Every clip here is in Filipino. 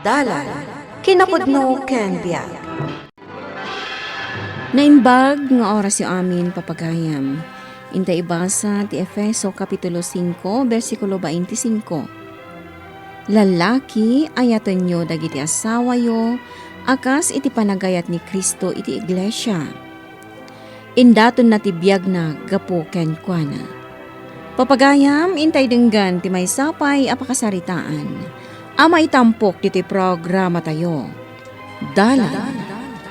Dalan, kinapudno ken biag. Naimbag nga oras yung amin papagayam. Intay ibasa ti Efeso Kapitulo 5, versikulo 25. Lalaki, ayaton nyo dagiti asawa yo, akas iti panagayat ni Kristo iti iglesia. Indaton na ti biag na gapo ken kuana. Papagayam, intay denggan ti may sapay apakasaritaan. Ama itampok diti programa tayo. Dalan,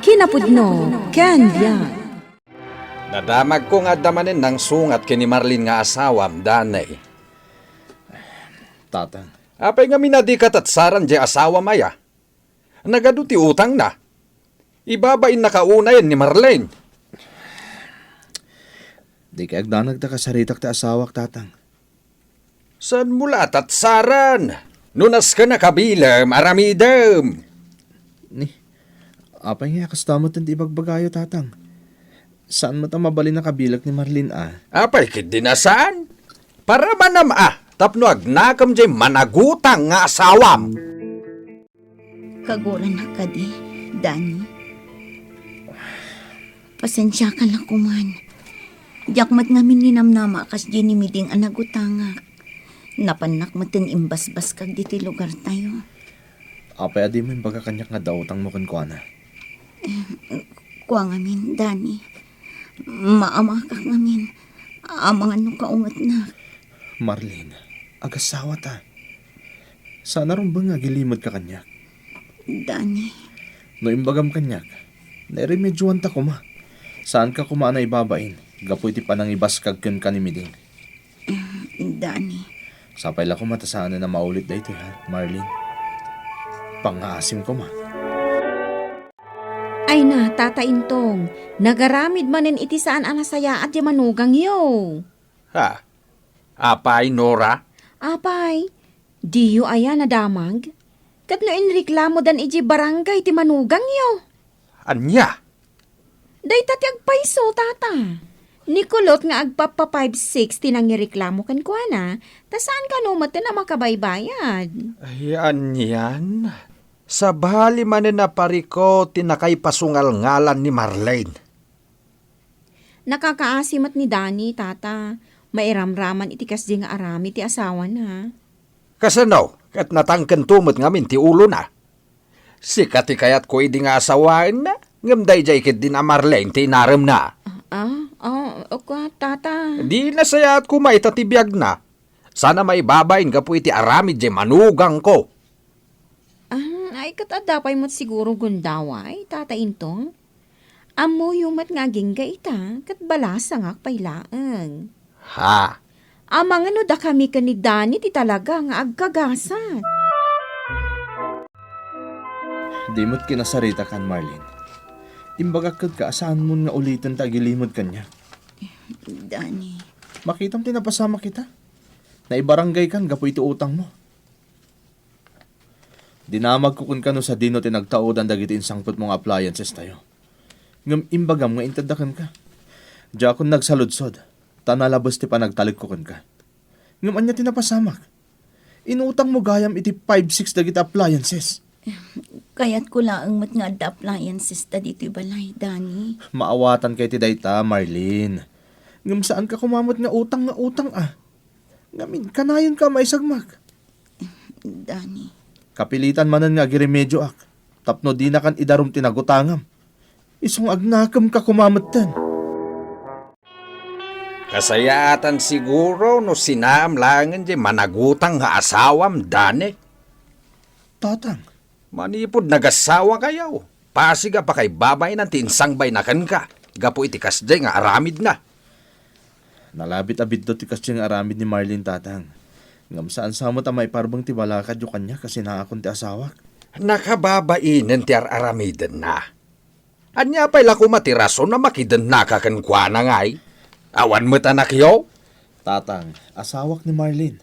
kinapudno, ken biag. Nadamag ko nga damanin ng sungat kini Marlene nga asawam, danay. Tatang, Apay nga minadikat at saran di asawa maya. Nagaduti utang na. Ibabain na kaunayan ni Marlene. di kayag danag ta kasaritak ta asawak, tatang. San mula at saran? Nunas ka na kabilam, aramidam. Ni, apay nga kastamot ng ibagbagayo, tatang. Saan mo ta mabalin na kabilak ni Marlene, ah? Apay kid dinasaan? Para manam tapno agnakam di managutang nga asawam. Kaguran na ka di, Dani. Pasensya ka lang kuman. Jakmat ngamin ninamnama kas jinimiding anagutangak. Napanak matin imbasbas kag diti lugar tayo. Apay adi mo yung pagkakanyak nga dautang mo kan kuana. Kuha ngamin, Dani. Maamakak ngamin. Amang ano kaungat na. Marlene, agasawa ta. Sana rin ba nga gilimod ka kanyak? Dani, No imbagam kanyak, nairemedyoan ta kuma. Saan ka kumaana ibabain? Gapoy ti panangibas kag ken kanimiding. Dani. Sapay la ko matasaan na maulit da ito, ha, Marlene. Pangaasim ko ma. Ay na, tata intong, nagaramid manen iti saan anasaya at manugang yo. Ha? Apay, Nora? Apay, diyo aya na damag? Kat no inreklamo dan iji barangay ti manugang yo. Anya? Day tati agpaiso, tata. Nikulot nga agpapa 5-6 tinangireklamo kan kuana, ta saan ka numot na makabaybayad? Ayan yan. Sa bali manin na pariko tinakay pasungal ngalan ni Marlene. Nakakaasimat ni Dani, tata. Mairamraman iti kasdi nga arami ti asawa na. Kasano, kat natangken tumot ngamin ti ulo na. Sikat kayat ko idi nga asawain na, ngamday jay kid din a Marlene ti narem na. Tata. Di nasayat ko maitatibiyag na. Sana maibabain ka po iti aramid jay manugang ko. Ay katadapay mo't siguro gundaway, tata intong. Amo yumat nga gingga ita, kat balasa nga pailaan. Ha? Amang ano da kami ka ni Dani ti talaga nga agkagasan. Di mo't kinasarita kan, Marlene. Imbaga kad ka, saan mo nga ulitin ta gilimod kanya? Dani. Makitam tinapasama kita. Naibarangay kan, gapo iti utang mo. Dinamag ko kun kano sa dino tinagtaodan dagiti insangpot mong appliances tayo. Ngam imbagam nga intadakan ka. Diya akong nagsaludsod. Tanalabas ti panagtalik ko kun ka. Ngam anya tinapasamak. Inutang mo gayam iti 5-6 dagiti appliances. Kaya't ko laang mat nga da appliances ta dito balay, Dani. Maawatan kay ti dayta, Marlene. Ngam saan ka kumamot nga utang ah. Ngamin, kanayon ka maisagmak. Dani. Kapilitan manan nga giremedyo ak. Tapno di na kan idarum tinagutangam. Isong agnakam ka kumamatan. Kasayatan siguro no sinamlangan di managutang nga asawam, Dani. Tatang, Manipod nagasawa kayaw. Pasiga pa kay babay ng tinsangbay na kan ka. Gapo iti kasday nga aramid na. nalabit-abit do ti kasyang aramid ni Marlene, tatang. Ngam saan sa mo ta may parbang ti balakad yung kanya kasi naakon ti asawak. Nakababainin ti aramiden na. Anya pa'y lako matiraso na makiden na kakankwa na ngay. Awan mo't anak yo? Tatang, asawak ni Marlene.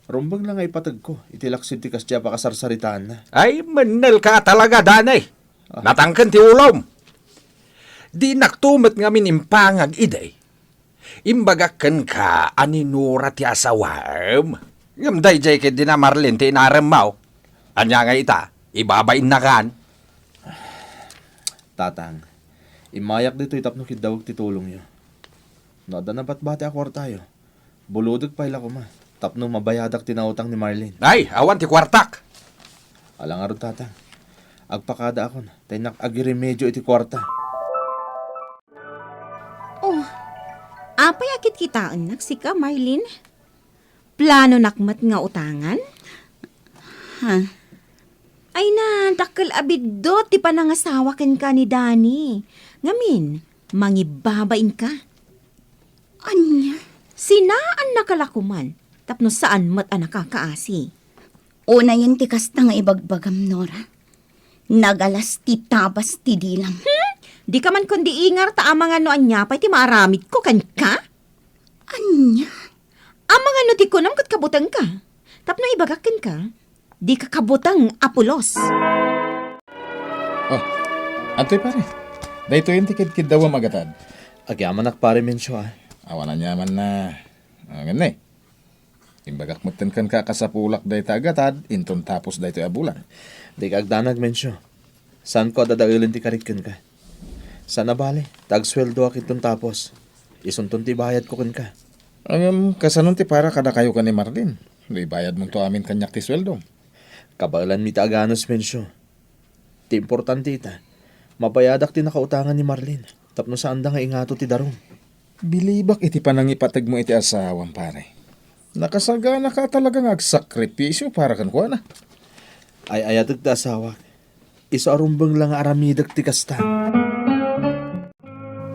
Rumbang lang ay patag ko. Itilaksid ti kasya pa kasarsaritaan na. Ay, menel ka talaga, danay. Natangkan ti ulom. Di naktumot nga minimpangag iday. Imbagakan ka aninura ti asawam. Ngamday jay kid di na Marlene ti inaremaw. Anya nga ita, Ibabain na kan. Tatang, imayak dito itapno kidawag titulong yo. Nada na ba't bati ako tayo? Buludog pa ila ko ma. Tapno mabayadak tinautang ni Marlene. Ay, awan ti kwartak. Alang aron tatang. Agpakada ako na. Tayo agiremedyo iti kwarta. Oh, apay akit kitaan nak si ka, Marlene? Plano nakmat nga utangan? Ha? Ay na, dakkel abiddo, ti panangasawa ken ka ni Danny. Ngamin, mangibabain ka. Anya? Sinaan nakalakuman, tapno saan mat nakakaasi. Una yun ti kasta nga ibagbagam, Nora. Nagalas ti tabas ti dilam. Di ka man kundi ingar ta amang ano anya pa'y ti maaramid ko kan ka? Anya? Amang ano ti kunam kat kabutang ka. Tapno ibagakin ka, di ka kabutang apulos. Oh, antoy pare. Dahito yung tikid-kid daw ang magatad. Agyaman nakpare mensyo ah. Awan na nyaman na. Ganun eh. Imbagak mutin kan ka kasapulak dahi tagatad, inton tapos dahi abulan. Di ka agdanag mensyo. Saan ko dadagilin ti karikkin ka? Sana bale, tagsweldo akit tapos. Isunton ti bayad ko kan ka. Kasanon ti para kada kayo ka ni Marlene. Di bayad mong to amin kanyak ti sweldo. Kabalan mi ta aganos mensyo. Ti importante ita. Mabayadak ti nakautangan ni Marlene. Tapno saan da nga ingato ti darong. Bilibak iti panangipatag mo iti asawang pare. Nakasagana ka talagang agsakripisyo para kan kuha na. Ay ayatag ti asawa. Iso arumbang lang aramidag ti kasta.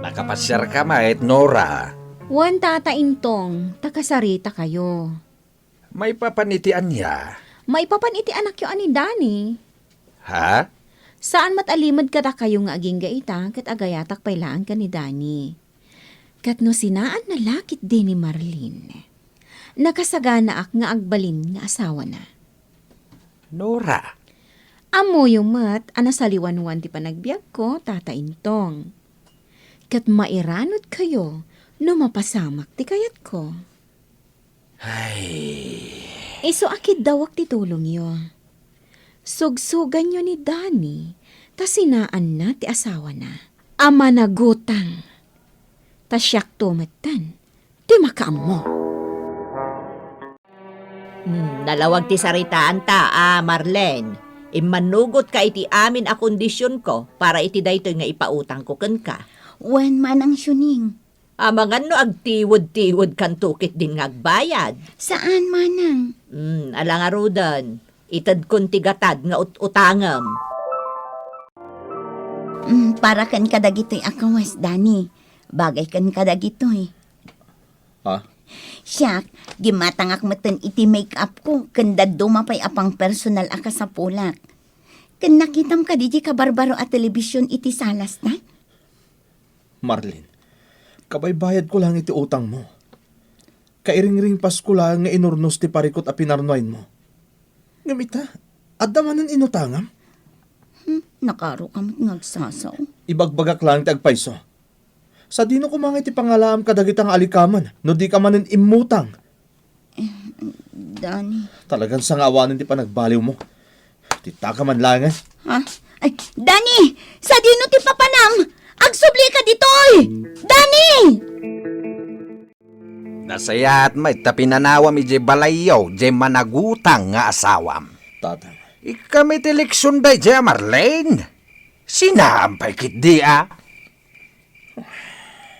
Nakapasyar ka mait, Nora. Wan tata intong, takasarita kayo. May papanitian niya. Maipapan iti anak yo ani Danny. Ha? Saan matalimad kata kayo nga aging gaita kat agayatak pailaan ka ni Danny. Kat no sinaan na lakit din ni Marlene. Nakasagana ak nga agbalin nga asawa na. Nora. Amo yung mat, anasaliwan-wan ti panagbiag ko, tata intong. Kat mairanod kayo, no mapasamak ti kayat ko. Ay. Iso akid dawak ti tulong yo. Sugsugan yo ni Danny, ta sinaan na ti asawa na. Ama na gutang. Ta siyak tumatan, ti makaamo. Nalawag ti saritaan ta, Marlene. Imanugot ka iti amin a kondisyon ko para iti daytoy nga ipautang ko ken ka. Wen manang syuning. Amangan no agtiwod-tiwod kan tukit din nga agbayad. Saan manang? Alang arudan, itad kon tigatad nga utangam. Para kan kadagitoy akawas, Danny. Bagay kan kadagitoy. Ha? Siyak, gimatangak matan iti make-up ko, kanda dumapay apang personal aka sa pulak. Kan nakitam ka di ka barbaro at telebisyon iti salas na? Marlene, kabaybayad ko lang iti utang mo. Kairing-ring Pasko lang nga inurnos ti parikot a pinarnoin mo. Ngamita, adamanan inutangam? Nakaro ka ngagsasaw. Ibagbagak lang ti agpaiso. Sa dino ko mga iti pangalaam kadagitang alikaman, no di ka manin imutang. Danny. Talagang sangawanan ti panagbaliw mo. Tita ka man lang eh. Ha? Ay, Danny! Sa dino ti papanam! Agsubli ka ditoy! Danny! Nasayat may tapinanawam ije balayaw, je managutang nga asawam. Tatang, Ikami ti leksyon day, je Marlene. Sinampay kit di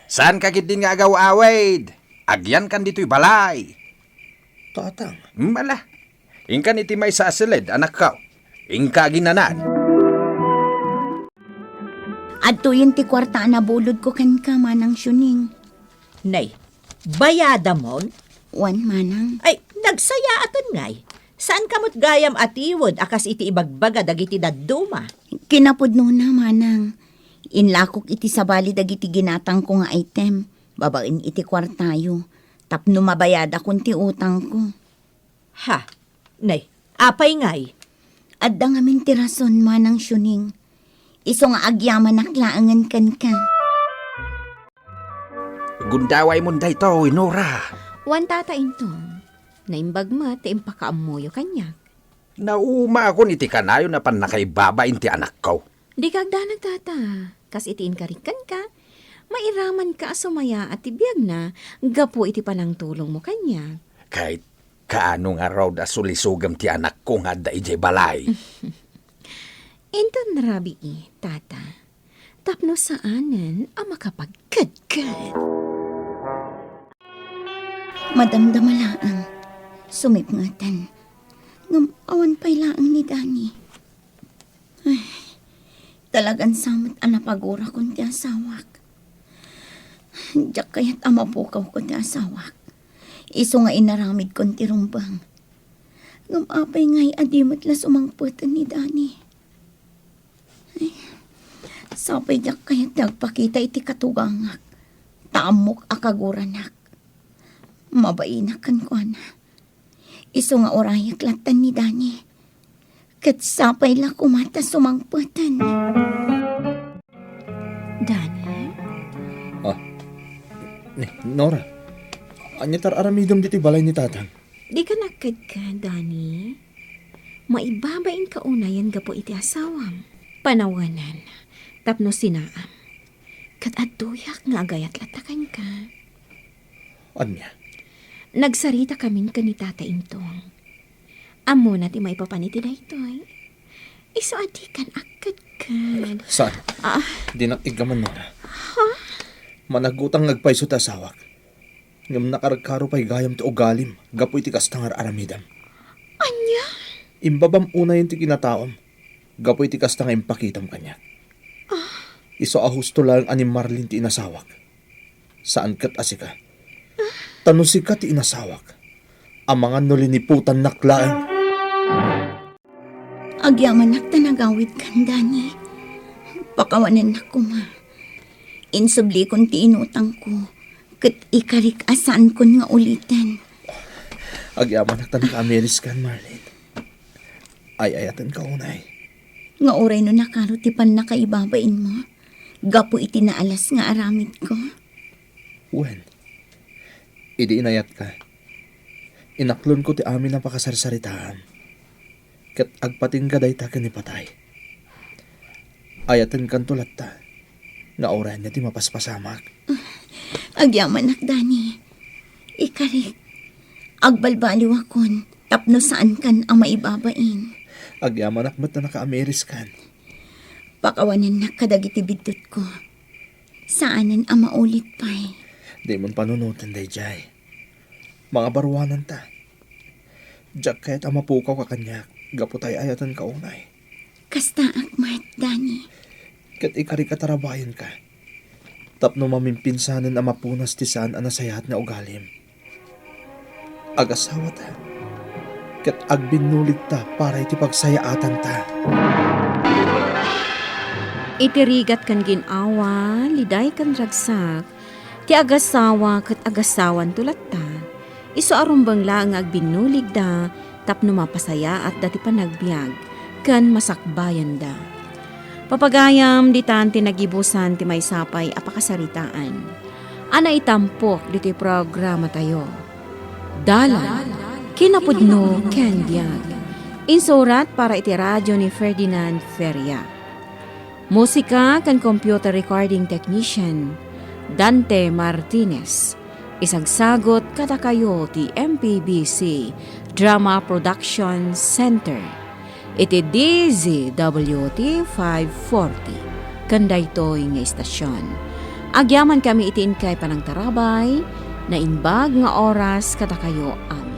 Saan ka kit din nga agaw-awaid? Agyan kan dito'y balay. tatang. Mala. Ingkan iti may sasilid, anak ka. Ingka ginanan. Adto yun ti kwarta na bulod ko kan ka, manang syuning. Nay, bayada mon? Wan, manang. Ay, nagsaya aton ngay. Saan kamot gayam atiwod akas iti ibagbaga dagiti dadduma? Kinapudno na, manang. Inlakok iti sabali dagiti ginatang ko nga item. Babain iti kwartayo. Tapno mabayada kun ti utang ko. Ha? Nay, apay ngay. Adda nga min ti rason, manang syuning. Iso nga agyaman naklaangan kan ka. Gundaway mo day to, Nora. Wan tata intong, naimbag mat ti impakaamoyo kanyak. Nauma ako iti kanayo na pan nakaibabain ti anak ko. Di kagdanag tata, kas itiin karikan ka, mairaman ka sumaya at tibiyag na, gapo iti panang tulong mo kanya. Kahit kaano nga raw da sulisugam ti anak ko nga da ijay balay. Ito narabi tata, tapno saanan ang makapagkadkad. Madamdamalaang, sumipngatan, ngam awan pa'y laang ni Dani. Ay, talagang samat anapagura kon ti asawak. Diyak kaya't amapukaw kon ti asawak. Iso nga inaramid kon ti rumbang. Ngam apay nga'y adimat las umangputan ni Dani. Ay, sapay diyak kaya't nagpakita iti katugangak. Tamok akaguranak. Mabainak kan ko na. Iso nga orayak latan ni Dani. Kat sapay la kumata sumangputan. Dani, Nora, anya tar aramidom diti balay ni tatang. di ka nakad ka, Dani. Maibabain ka unayan gapo iti asawam. Panawanan, tapno sinaam. Kat aduyak nga agayat latakan ka. Anya? Nagsarita kamin ka ni Tata Intong. Amo na ti may papaniti na ito'y. Iso adikan akad kad. Saan? Di nakigaman, Nora. Managutang nagpaiso ta asawak. Ngam nakaragkaro pa'y gayam ti ugalim, gapo iti kastangar aramidam. Anya? Imbabam una yung ti kinataom, gapo iti kastang impakitam kanya. Iso ahusto lang ani Marlin ti inasawak. Saan kat asika? Tanusika ti inasawak. Ang mga nuliniputan naklaan. Agyaman naktanagawid kan Dani. Pakawanan na ko ma. Insubli kon ti inutang ko. Kat ikarik asan kon nga ulitan. Agyaman naktanag-ameris kan, Marlin. Ay-ayatan ka unay. Nga oray no nakaro ti pan nakaibabain mo. Gapo iti naalas nga aramid ko. Wen, idi inayat ka. Inaklon ko ti amin ang pakasarsaritaan. Kat agpating ka day ta ni patay. Ayatan kan tulat ta. Nga oray niya ti mapaspasamak. Agyaman Dani. Ikarik. Agbalbaliw akon. Tapno saan kan ang maibabain. Agyaman akmat na naka-ameris kan. Pakawanan na kadagiti bidot ko. Saanan ang maulit pa'y. Di mon panunutan day jay. Mga barwanan ta. Diyak kahit ang mapukaw ka kanya, gapo tayo ayatan ka unay. Kasta akmat, Dani. Kat ikari katarabayan ka. Tapno mamimpinsanan ang mapunas ti saan ang nasayat na ugalim. Agasawa ta. Kat agbinulig ta para iti pagsayaatan ta. Itirigat kan ginawa, liday kan ragsak, ti agasawa kat agasawan tulat ta. Iso arumbang lang agbinulig da, tapno mapasaya at dati panagbiag, kan masakbayan da. Papagayam di tanti nagibusan ti may sapay apakasaritaan. Ana itampok diti programa tayo. Dalan, kinapudno ken biag. Insurat para iti radyo ni Ferdinand Feria. Musika kan computer recording technician Dante Martinez. Isagsagot kada kayo ti MPBC Drama Production Center. Iti DZWT 540. Kanday to'y nga istasyon. Agyaman kami itiin kay panang tarabay na inbag nga oras kada kayo amin.